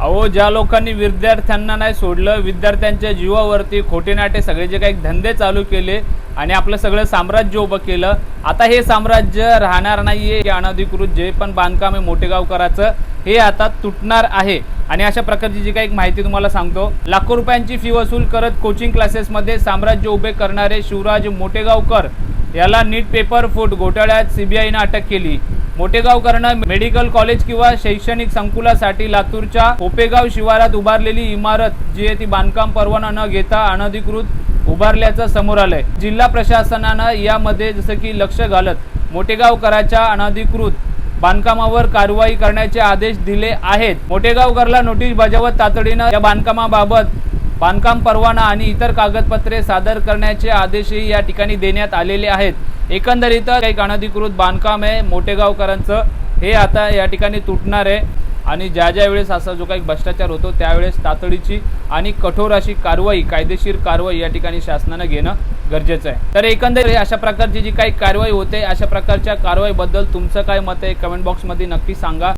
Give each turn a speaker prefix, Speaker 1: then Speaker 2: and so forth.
Speaker 1: अहो, ज्या लोकांनी विद्यार्थ्यांना नाही सोडलं, विद्यार्थ्यांच्या जीवावरती खोटे नाटे सगळे जे काही धंदे चालू केले आणि आपलं सगळं साम्राज्य उभं केलं, आता हे साम्राज्य राहणार नाहीये. हे अनधिकृत जे पण बांधकाम आहे मोठेगावकरांचं, हे आता तुटणार आहे. आणि अशा प्रकारची जी काही माहिती तुम्हाला सांगतो, लाखो रुपयांची फी वसूल करत कोचिंग क्लासेसमध्ये साम्राज्य उभे करणारे शिवराज मोठेगावकर याला नीट पेपर फूट घोटाळ्यात सीबीआयनं अटक केली. मोठेगावकरांनं मेडिकल कॉलेज किंवा शैक्षणिक संकुलासाठी लातूरच्या कोपेगाव शिवारात उभारलेली इमारत जी आहे ती बांधकाम परवाना न घेता अनधिकृत उभारल्याचं समोर आलंय. जिल्हा प्रशासनानं यामध्ये जसं की लक्ष घालत मोठेगावकरांच्या अनधिकृत बांधकामावर कारवाई करण्याचे आदेश दिले आहेत. मोठेगावकरला नोटीस बजावत तातडीनं या बांधकामाबाबत बांधकाम परवाना आणि इतर कागदपत्रे सादर करण्याचे आदेशही या ठिकाणी देण्यात आलेले आहेत. एकंदरीत काही अनधिकृत बांधकाम आहे मोठेगावकरांचं, हे आता या ठिकाणी तुटणार आहे. आणि ज्या ज्या वेळेस असा जो काही भ्रष्टाचार होतो त्यावेळेस तातडीची आणि कठोर अशी कारवाई, कायदेशीर कारवाई या ठिकाणी शासनानं घेणं गरजेचं आहे. तर एकंदरीत अशा प्रकारची जी काही कारवाई होते, अशा प्रकारच्या कारवाईबद्दल तुमचं काय मत आहे कमेंट बॉक्समध्ये नक्की सांगा.